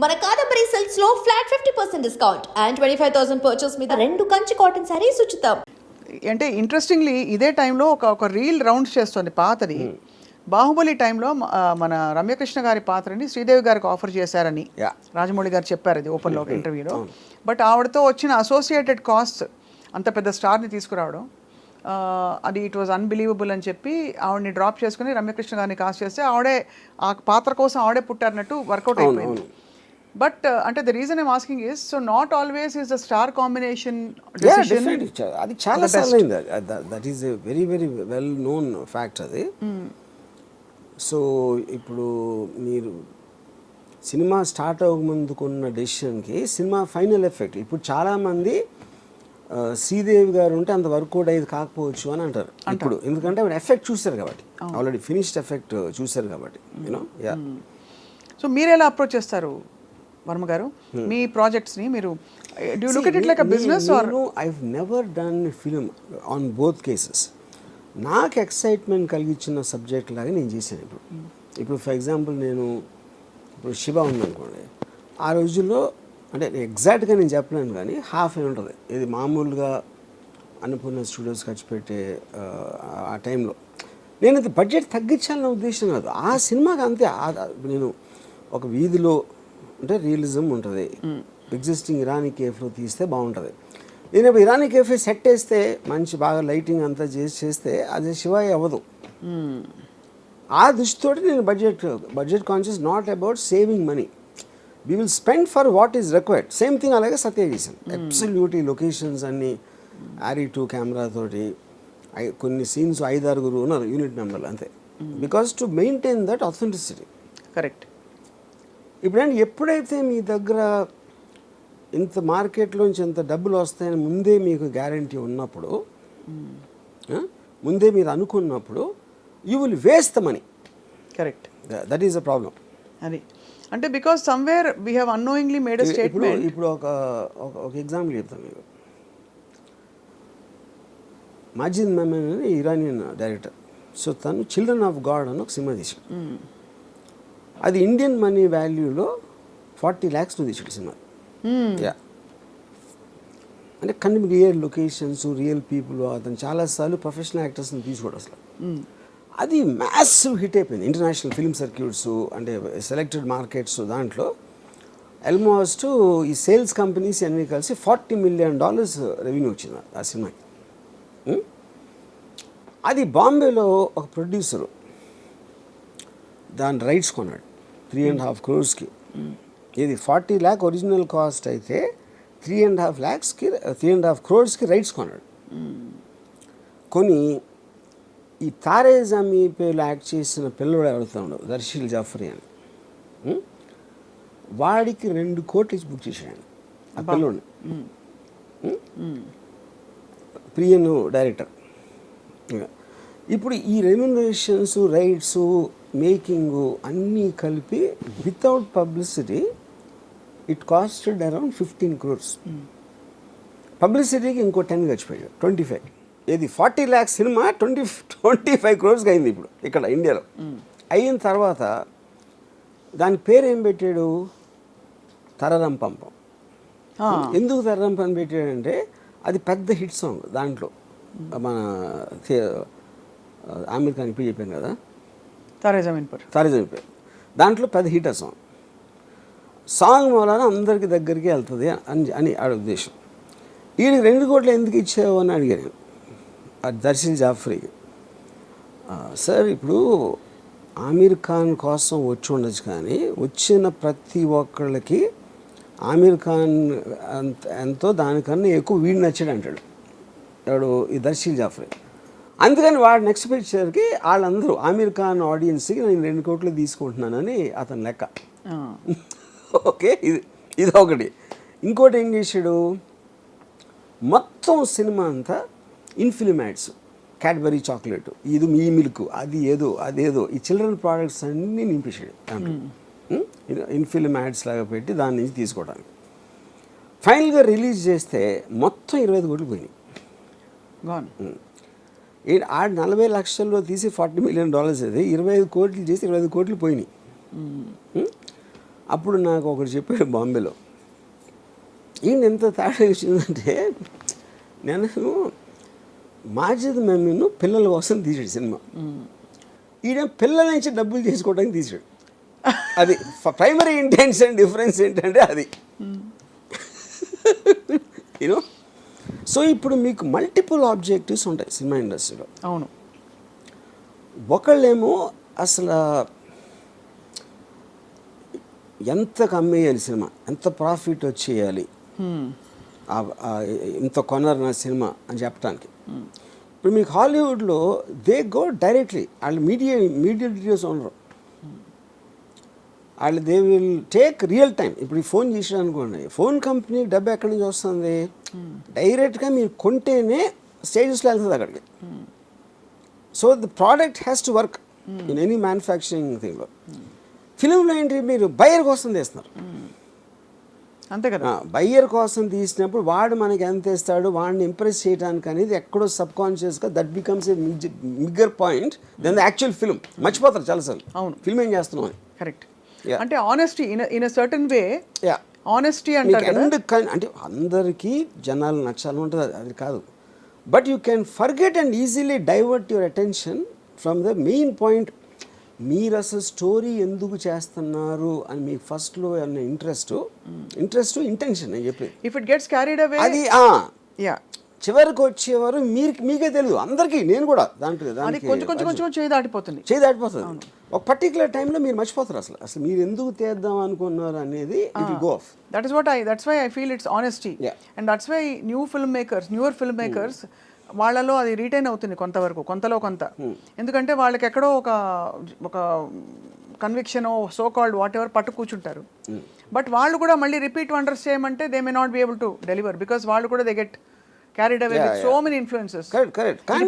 మన కాదంబరి సిల్క్స్ లో flat 50% discount and 25,000 purchase మీద 2 కంచి కాటన్ సారీస్ ఉచితం. అంటే ఇంట్రెస్టింగ్లీ ఇదే టైంలో ఒక రీల్ రౌండ్స్ చేస్తుంది పాతది. బాహుబలి టైంలో మన రమ్యకృష్ణ గారి పాత్రని శ్రీదేవి గారికి ఆఫర్ చేశారని రాజమౌళి గారు చెప్పారు అది ఓపెన్లో ఒక ఇంటర్వ్యూలో. బట్ ఆవిడతో వచ్చిన అసోసియేటెడ్ కాస్ట్ అంత పెద్ద స్టార్ని తీసుకురావడం అది ఇట్ వాజ్ అన్బిలీవబుల్ అని చెప్పి ఆవిడని డ్రాప్ చేసుకుని రమ్యకృష్ణ గారిని కాస్ట్ చేస్తే ఆవిడే ఆ పాత్ర కోసం ఆవిడే పుట్టారన్నట్టు వర్కౌట్ అయిపోయింది. బట్ అంటే the reason I'm asking is so not always is the star combination decision. అది చాలా సార్లు అయింది. That is a very very well known fact అది. సో ఇప్పుడు మీరు సినిమా స్టార్ట్ అవ్వకముందుకున్న డెసిషన్కి సినిమా ఫైనల్ ఎఫెక్ట్ ఇప్పుడు చాలామంది శ్రీదేవి గారు ఉంటే అంత వర్కౌట్ అయ్యేది కాకపోవచ్చు అని అంటారు ఇప్పుడు, ఎందుకంటే ఎఫెక్ట్ చూశారు కాబట్టి, ఆల్రెడీ ఫినిష్డ్ ఎఫెక్ట్ చూశారు కాబట్టి యూనో. యా. సో మీరు ఎలా అప్రోచ్ చేస్తారు వర్మ గారు మీ ప్రాజెక్ట్స్ని? మీరు do look at it like a business are? I have never done film on both cases. నాకు ఎక్సైట్మెంట్ కలిగించిన సబ్జెక్ట్ లాగా నేను చేశాను. ఇప్పుడు ఫర్ ఎగ్జాంపుల్ నేను ఇప్పుడు శివ ఉందనుకోండి, ఆ రోజుల్లో అంటే ఎగ్జాక్ట్గా నేను చెప్పలేను కానీ హాఫ్ ఏ ఉంటుంది. ఇది మామూలుగా అన్నపూర్ణ స్టూడియోస్ ఖర్చు పెట్టే ఆ టైంలో నేను అది బడ్జెట్ తగ్గించాలన్న ఉద్దేశం కాదు. ఆ సినిమాకి అంతే. నేను ఒక వీధిలో అంటే రియలిజం ఉంటుంది, ఎగ్జిస్టింగ్ ఇరానీ కేఫ్లో తీస్తే బాగుంటుంది. నేను ఇప్పుడు ఇరానీ కేఫే సెట్ వేస్తే మంచి బాగా లైటింగ్ అంతా చేస్తే అది శివాయి అవ్వదు. ఆ దృష్టితోటి నేను budget conscious, not about saving money. We will spend for what is required. Same thing అలాగే సత్య చేశాను. అబ్సల్యూట్లీ లొకేషన్స్ అన్నీ RE2 కెమెరాతోటి, కొన్ని సీన్స్ 5-6 ఉన్నారు యూనిట్ మెంబర్లు అంతే. Because to maintain that authenticity. Correct. ఇప్పుడంటే ఎప్పుడైతే మీ దగ్గర ఇంత మార్కెట్లోంచి ఇంత డబ్బులు వస్తాయని ముందే మీకు గ్యారంటీ ఉన్నప్పుడు, ముందే మీరు అనుకున్నప్పుడు, you will waste the money. Correct. That is a problem. అది అంటే because somewhere we have annoyingly made a statement. ఇప్పుడు ఒక ఎగ్జాంపుల్ చెప్తాను మీకు. మాజిద్ మెమన్ అని ఇరానియన్ డైరెక్టర్. సో తను చిల్డ్రన్ ఆఫ్ గాడ్ అని ఒక సినిమా తీసాడు. అది ఇండియన్ మనీ వాల్యూలో 40 lakhs తీసాడు సినిమా. యా. అంటే కొన్ని రియల్ లొకేషన్స్, రియల్ పీపుల్, అతను చాలాసార్లు ప్రొఫెషనల్ యాక్టర్స్ని తీసుకోడు అసలు. అది మ్యాసివ్ హిట్ అయిపోయింది ఇంటర్నేషనల్ ఫిల్మ్ సర్క్యూట్స్, అంటే సెలెక్టెడ్ మార్కెట్స్. దాంట్లో ఆల్మోస్ట్ ఈ సేల్స్ కంపెనీస్ అన్నీ కలిసి $40 million రెవెన్యూ వచ్చింది ఆ సినిమాకి. అది బాంబేలో ఒక ప్రొడ్యూసరు దాని రైట్స్ కొన్నాడు 3.5 crores. ఇది 40 lakh ఒరిజినల్ కాస్ట్ అయితే 3.5 crores రైట్స్ కొన్నాడు. కొని ఈ తారే జమీ పేలో యాక్ట్ చేసిన పిల్లవాడు ఎవరుతూ ఉండవు, దర్శిల్ జాఫరీ అని, వాడికి 2 కోట్లు ఇచ్చి బుక్ చేశాడు ఆ పిల్లోడిని. ప్రియను డైరెక్టర్. ఇప్పుడు ఈ రెమ్యునరేషన్స్, రైట్స్, మేకింగ్ అన్నీ కలిపి without publicity it costed around 15 crores. పబ్లిసిటీకి ఇంకో 10 గడిచిపోయాడు, 25. ఇది 40 lakhs సినిమా 25 crores అయింది ఇప్పుడు ఇక్కడ ఇండియాలో. అయిన తర్వాత దాని పేరు ఏం పెట్టాడు? తరరం పంపం. ఎందుకు తరరం పంపం పెట్టాడంటే అది పెద్ద హిట్ సాంగ్. దాంట్లో మన ఆమిర్ ఖాన్ ఇప్పుడు చెప్పాను కదా, తారే జమీన్ పర్. దాంట్లో పెద్ద హిట్ ఆ సాంగ్ మూలాన అందరికి దగ్గరికి వెళ్తుంది అని ఆడ ఉద్దేశం. వీడికి 2 కోట్లు ఎందుకు ఇచ్చావు అని అడిగాను దర్శిల్ జాఫరీకి. సార్ ఇప్పుడు ఆమిర్ ఖాన్ కోసం వచ్చి ఉండొచ్చు, కానీ వచ్చిన ప్రతి ఒక్కళ్ళకి ఆమిర్ ఖాన్ ఎంతో దానికన్నా ఎక్కువ వీడు నచ్చాడు అంటాడు వాడు ఈ దర్శిల్ జాఫరీ. అందుకని వాడు నెక్స్ట్ పిక్చర్కి వాళ్ళందరూ ఆమిర్ ఖాన్ ఆడియన్స్కి నేను 2 కోట్లు తీసుకుంటున్నానని అతని లెక్క. ఓకే, ఇది ఒకటి. ఇంకోటి ఏం చేశాడు, మొత్తం సినిమా అంతా ఇన్ఫిల్మ్ యాడ్స్, క్యాడ్బరీ చాక్లెట్, ఇది మీ మిల్క్, అదేదో ఈ చిల్డ్రన్ ప్రోడక్ట్స్ అన్నీ నింపేశాడు దాంట్లో. ఇన్ఫిల్మ్ యాడ్స్ లాగా పెట్టి దాని నుంచి తీసుకోవడానికి. ఫైనల్గా రిలీజ్ చేస్తే మొత్తం 25 కోట్లు పోయినాయి. ఆడ 40 లక్షల్లో తీసి $40 million అది 25 కోట్లు చేసి 25 కోట్లు పోయినాయి. అప్పుడు నాకు ఒకటి చెప్పాడు బాంబేలో, ఈయన ఎంత తేడా వచ్చిందంటే, నేను మాజిద్ మమ్మీను పిల్లల కోసం తీసాడు సినిమా, ఈయన పిల్లల నుంచి డబ్బులు చేసుకోవడానికి తీసాడు. అది ప్రైమరీ ఇంటెన్షన్ డిఫరెన్స్ ఏంటంటే అది యూనో. సో ఇప్పుడు మీకు మల్టిపుల్ ఆబ్జెక్టివ్స్ ఉంటాయి సినిమా ఇండస్ట్రీలో. అవును. ఒకళ్ళేమో అసలు ఎంత కమ్మేయాలి సినిమా, ఎంత ప్రాఫిట్ వచ్చేయాలి, ఇంత కొనరు నా సినిమా అని చెప్పడానికి. ఇప్పుడు మీకు హాలీవుడ్లో దే గో డైరెక్ట్లీ, వాళ్ళు మీడియా డీటెయిల్స్ ఉండరు, వాళ్ళు they will take real time. ఇప్పుడు ఈ ఫోన్ చేసాడు అనుకోండి, ఫోన్ కంపెనీ డబ్బు ఎక్కడి నుంచి వస్తుంది, డైరెక్ట్గా మీరు కొంటేనే స్టేజెస్లో వెళ్తుంది అక్కడికి. So the product has to work in any manufacturing థింగ్లో. ఫిలింలో ఏంటి, మీరు బయ్యర్ కోసం తీస్తున్నారు, అంతే కదా. బయ్యర్ కోసం తీసినప్పుడు వాడు మనకి ఎంత ఇస్తాడు, వాడిని ఇంప్రెస్ చేయడానికి అనేది ఎక్కడో సబ్ కాన్షియస్గా that becomes a bigger point than the actual film. మర్చిపోతారు చాలాసార్లు అవును ఫిల్మ్ ఏం చేస్తున్నాం అని. కరెక్ట్. అంటే honesty in certain way, honesty అంటారు కదా. అంటే అందరికీ జనాలు నచ్చాలని ఉంటుంది, అది కాదు. But you can forget and easily divert your attention from the main point. మీరు అసలు స్టోరీ ఎందుకు చేస్తున్నారు అని మీకు ఫస్ట్లో అన్న ఇంట్రెస్ట్ ఇంటెన్షన్ అని చెప్పి, if it gets carried away అది చివరికి వచ్చేవారు మీకే తెలియదు, అందరికీ. నేను కూడా దాంట్లో కొంచెం చేయి దాటిపోతుంది. ఒక పర్టికులర్ టైంలో మీరు మర్చిపోతారు అసలు మీరు ఎందుకు తీద్దాం అనుకున్నారు అనేది. It will go off. That's why I feel it's honesty. And that's why newer film makers వాళ్ళలో అది రీటైన్ అవుతుంది కొంతలో కొంత. ఎందుకంటే వాళ్ళకి ఎక్కడో ఒక conviction so called what ever పట్టు కూర్చుంటారు. బట్ వాళ్ళు కూడా మళ్ళీ రిపీట్ వండర్స్ చేయమంటే they may not be able to deliver, because వాళ్ళు కూడా they get carried away with so many influences. Correct. కానీ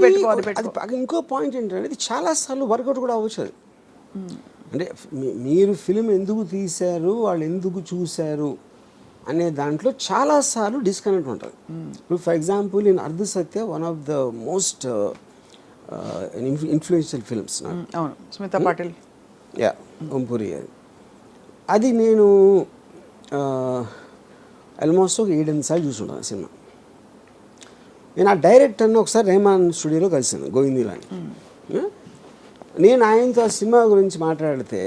ఇంకో పాయింట్ ఏంటంటే, ఇది చాలాసార్లు వర్కౌట్ కూడా అవ్వచ్చు. అది అంటే మీరు ఫిలిం ఎందుకు తీశారు, వాళ్ళు ఎందుకు చూశారు అనే దాంట్లో చాలాసార్లు డిస్కనెక్ట్ ఉంటుంది. ఇప్పుడు for example in Ardh Satya, one of the most influential films. అవును, స్మితా పాటిల్, ఓంపురి. అది నేను ఆల్మోస్ట్ ఒక 7-8 సార్లు చూసుంటాను సినిమా. నేను ఆ డైరెక్టర్ని ఒకసారి రెహమాన్ స్టూడియోలో కలిసాను, గోవిందీలాని. నేను ఆయనతో ఆ సినిమా గురించి మాట్లాడితే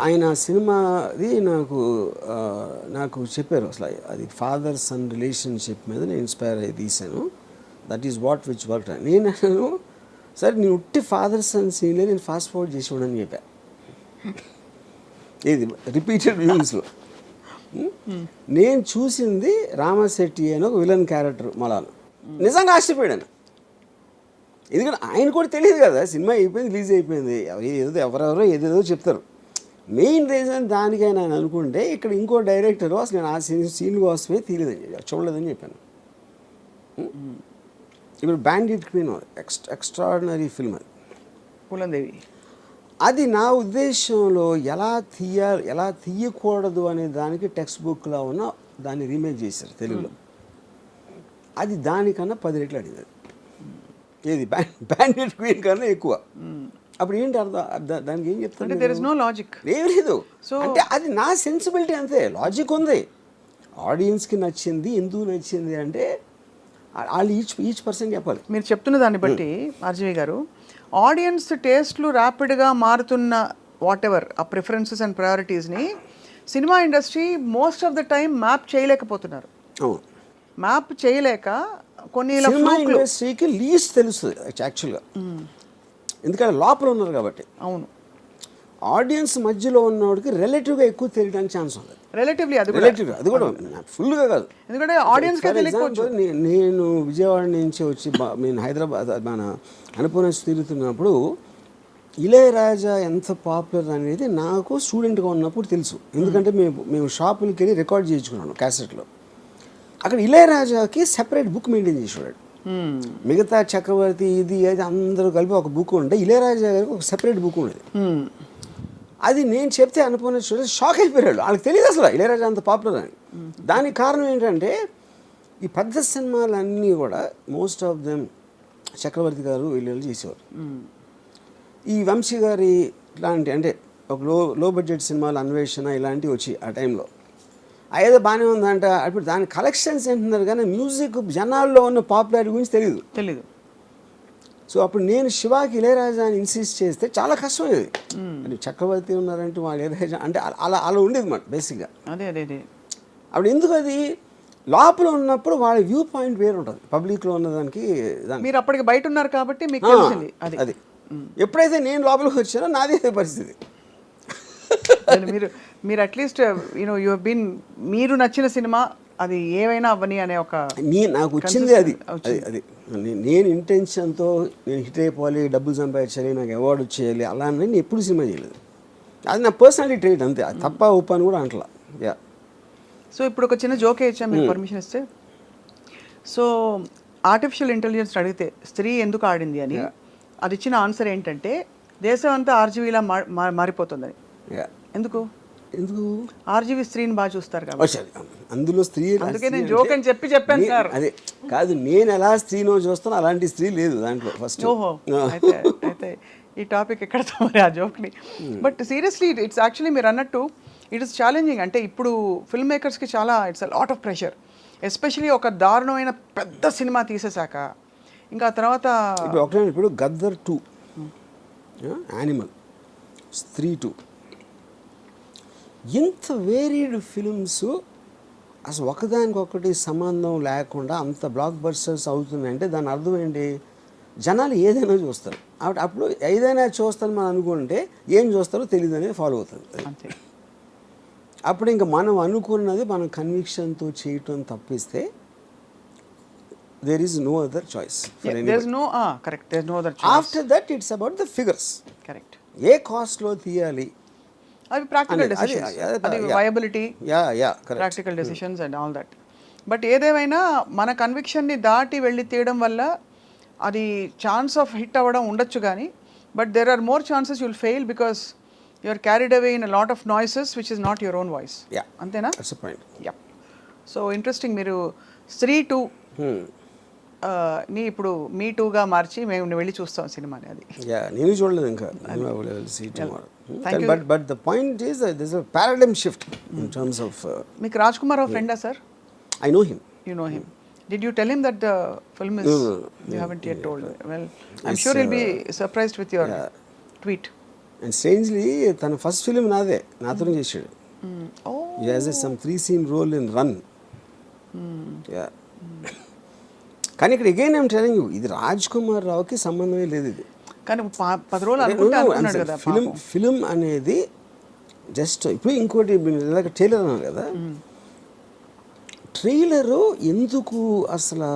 ఆయన సినిమాది నాకు చెప్పారు, అసలు అది ఫాదర్ సన్ రిలేషన్షిప్ మీద నేను ఇన్స్పైర్ అయ్యి తీశాను, that is what which work. నేను అన్నాను, సరే నేను ఉట్టి ఫాదర్ సన్ సీన్లే నేను ఫాస్ట్ ఫార్వర్డ్ చేసి ఉండని చెప్పా, ఇది రిపీటెడ్ వ్యూస్లో. నేను చూసింది రామశెట్టి అని ఒక విలన్ క్యారెక్టర్ మొలాను. నిజంగా ఆశ్చర్యపోయాను, ఎందుకంటే ఆయన కూడా తెలియదు కదా, సినిమా అయిపోయింది, రిలీజ్ అయిపోయింది, ఎవరెవరో ఏదేదో చెప్తారు. మెయిన్ రీజన్ దానికైనా ఆయన అనుకుంటే, ఇక్కడ ఇంకో డైరెక్టర్ అసలు నేను ఆ సీన్ కోసమే చూడలేదని చెప్పాను. ఇప్పుడు బ్యాండిట్ క్వీన్ ఎక్స్ట్రాడినరీ ఫిల్మ్, అది పూలందేవి. అది నా ఉద్దేశంలో ఎలా తీయకూడదు అనే దానికి టెక్స్ట్ బుక్లో ఉన్న దాన్ని రీమేక్ చేశారు తెలుగులో. అది దానికన్నా 10 రెట్లు అడిగింది. ఏది బ్యాండిట్ క్వీన్ కన్నా ఎక్కువ. అప్పుడు ఏంటి అర్థం, దానికి ఏం చెప్తాను, దేర్ ఇస్ నో లాజిక్, ఏం లేదు. అంటే అది నా సెన్సిబిలిటీ, అంతే. లాజిక్ ఉంది, ఆడియన్స్కి నచ్చింది. ఎందుకు నచ్చింది అంటే వాళ్ళు ఈచ్ పర్సన్ చెప్పాలి. మీరు చెప్తున్న దాన్ని బట్టి ఆర్జీవి గారు, ఆడియన్స్ టేస్ట్లు ర్యాపిడ్గా మారుతున్న వాట్ ఎవర్ ఆ ప్రిఫరెన్సెస్ అండ్ ప్రయారిటీస్ని cinema industry most of the time map చేయలేకపోతున్నారు. మ్యాప్ చేయలేక కొన్ని సినిమా ఇండస్ట్రీకి లీస్ట్ తెలుస్తుంది యాక్చువల్గా, ఎందుకంటే లోపల ఉన్నారు కాబట్టి. అవును, ఆడియన్స్ మధ్యలో ఉన్నవాడికి రిలేటివ్గా ఎక్కువ తెలియడానికి ఛాన్స్ ఉంది. రిలేటివ్లీ అది కూడా ఫుల్గా కాదు, ఎందుకంటే ఆడియన్స్కి తెలియకపోవచ్చు. నేను విజయవాడ నుంచి వచ్చి నేను హైదరాబాద్ మన అనుపూర్ణ తిరుగుతున్నప్పుడు ఇళయరాజా ఎంత పాపులర్ అనేది నాకు స్టూడెంట్గా ఉన్నప్పుడు తెలుసు. ఎందుకంటే మేము షాపులకి వెళ్ళి రికార్డ్ చేయించుకున్నాను క్యాసెట్లో. అక్కడ ఇళయరాజాకి సెపరేట్ బుక్ మెయింటైన్ చేసేవాడు. మిగతా చక్రవర్తి ఇది అది అందరూ కలిపి ఒక బుక్ ఉండే, ఇళయరాజా గారికి ఒక సెపరేట్ బుక్ ఉండేది. అది నేను చెప్తే అనుకున్న షాక్ అయిపోయాడు, వాళ్ళకి తెలియదు అసలు ఇళయరాజా అంత పాపులర్ అని. దానికి కారణం ఏంటంటే ఈ పెద్ద సినిమాలన్నీ కూడా మోస్ట్ ఆఫ్ దెమ్ చక్రవర్తి గారు వీళ్ళు చేసేవారు. ఈ వంశీ గారి లాంటి అంటే ఒక లో బడ్జెట్ సినిమాలు అన్వేషణ ఇలాంటివి వచ్చి ఆ టైంలో ఏదో బాగానే ఉందంట. అప్పుడు దాని కలెక్షన్స్ ఏంటున్నారు కానీ మ్యూజిక్ జనాల్లో ఉన్న పాపులారిటీ గురించి తెలీదు. సో అప్పుడు నేను శివాకి ఇళయరాజా అని ఇన్సిస్ట్ చేస్తే చాలా కష్టమయ్యేది. అంటే చక్రవర్తి ఉన్నారంటే వాళ్ళు ఇళయరాజా అంటే అలా ఉండేది మాట బేసిక్గా. అదే అప్పుడు ఎందుకు అది లోపల ఉన్నప్పుడు వాళ్ళ వ్యూ పాయింట్ వేరు ఉంటుంది, పబ్లిక్లో ఉన్నదానికి మీరు అప్పటికి బయట ఉన్నారు కాబట్టి మీకు తెలిసింది అది. ఎప్పుడైతే నేను లోపలికి వచ్చానో నాది అదే పరిస్థితి. మీరు at least you know you have been మీరు నచ్చిన సినిమా అది ఏమైనా అవ్వని అనే ఒక నాకు వచ్చింది అది. నేను ఇంటెన్షన్తో నేను హిట్ అయిపోవాలి, డబ్బులు సంపాదించాలి, నాకు అవార్డు వచ్చేయాలి అలా అని నేను ఎప్పుడు సినిమా చేయలేదు. అది నా పర్సనాలిటీ ట్రేట్ అంతే, అది తప్ప ఒప్పని కూడా అంటలా. యా. సో ఇప్పుడు ఒక చిన్న జోకే ఇచ్చా మీరు పర్మిషన్ ఇస్తే. సో ఆర్టిఫిషియల్ ఇంటెలిజెన్స్ అడిగితే స్త్రీ ఎందుకు ఆడింది అని అది ఇచ్చిన ఆన్సర్ ఏంటంటే దేశం అంతా ఆర్జీవీలా మారిపోతుందని. ఎందుకు ఆర్జీవీ స్త్రీని బాగా చూస్తారు కాబట్టి. అందులో స్త్రీ అందుకే నేను జోక్ అని చెప్పాను సార్. అదే కాదు, నేను ఎలా స్త్రీనో చూస్తాను అలాంటి స్త్రీ లేదు దాంట్లో ఫస్ట్. ఓహో అయితే ఈ టాపిక్ ఎక్కడతో మరి ఆ జోక్ని. బట్ సీరియస్లీ ఇట్స్ యాక్చువల్లీ మీరు అన్నట్టు ఇట్ ఇస్ ఛాలెంజింగ్. అంటే ఇప్పుడు ఫిల్మ్ మేకర్స్కి చాలా it's a lot of pressure, especially ఒక దారుణమైన పెద్ద సినిమా తీసేశాక ఇంకా తర్వాత ఇప్పుడు గద్దర్ 2, యానిమల్, స్త్రీ 2, ఇంత వేరీడ్ ఫిల్మ్స్ అసలు ఒకదానికొకటి సంబంధం లేకుండా అంత బ్లాక్ బస్టర్స్ అవుతున్నాయంటే దాని అర్థం ఏంటి? జనాలు ఏదైనా చూస్తారు. అప్పుడు ఏదైనా చూస్తారని మనం అనుకుంటే ఏం చూస్తారో తెలియదు అనేది ఫాలో అవుతుంది. అంతే. అప్పుడు ఇంకా మనం అనుకున్నది మనం కన్విక్షన్తో చేయటం తప్పిస్తే there is no other choice for anybody. There's no other choice. After that it's about the figures. Correct. ఏ కాస్ట్లో తీయాలి అవి ప్రాక్టికల్ డెసిషన్స్, అది viability, practical decisions and all that. But ఏదేమైనా మన కన్విక్షన్ని దాటి వెళ్ళి తీయడం వల్ల అది ఛాన్స్ ఆఫ్ హిట్ అవ్వడం ఉండొచ్చు కానీ but there are more chances you'll fail because you are carried away in a lot of noises which is not your own voice. అంతేనా? That's the point. Yeah. So interesting. మీరు స్త్రీ 2 ని ఇప్పుడు మీ 2గా మార్చి మేము వెళ్ళి చూస్తాం సినిమాని. అది నేను చూడలేదు ఇంకా. But the point is this is a paradigm shift in terms of. మీకు రాజ్ కుమార్ రావు ఫ్రెండా sir? I know him. You know him. Did you tell him that the film is? No. You haven't yet told. Well, I'm sure he'll be surprised with your tweet. And strangely, than first film naade nathonu chesadu. Oh. He has some 3-scene role in Run. Yeah. కానీ ఇక్కడ again I'm telling you, ఇది రాజ్ కుమార్ రావుకి సంబంధమే లేదు. ఇది కానీ 10 రోజులు అనుకున్నాడు కదా. ఫిలిం అనేది జస్ట్ ఇప్పుడు ఇంకోటి ఇలాగ ట్రైలర్ అన్నారు కదా, ట్రైలరు ఎందుకు అసలు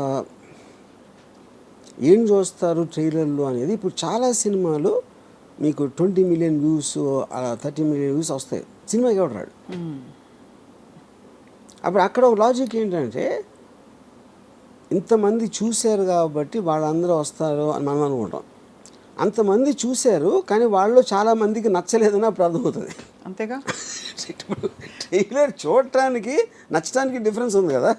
ఏం చూస్తారు ట్రైలర్లు అనేది. ఇప్పుడు చాలా సినిమాలు మీకు 20 మిలియన్ వ్యూస్, 30 మిలియన్ వ్యూస్ వస్తాయి, సినిమాకి ఎవడు రాడు. అప్పుడు అక్కడ ఒక లాజిక్ ఏంటంటే ఇంతమంది చూశారు కాబట్టి వాళ్ళందరూ వస్తారు అని మనం అనుకుంటాం. అంతమంది చూశారు కానీ వాళ్ళు చాలామందికి నచ్చలేదని అప్పుడు అర్థమవుతుంది. అంతేగా. ఇప్పుడు ట్రైలర్ చూడటానికి నచ్చడానికి డిఫరెన్స్ ఉంది కదా.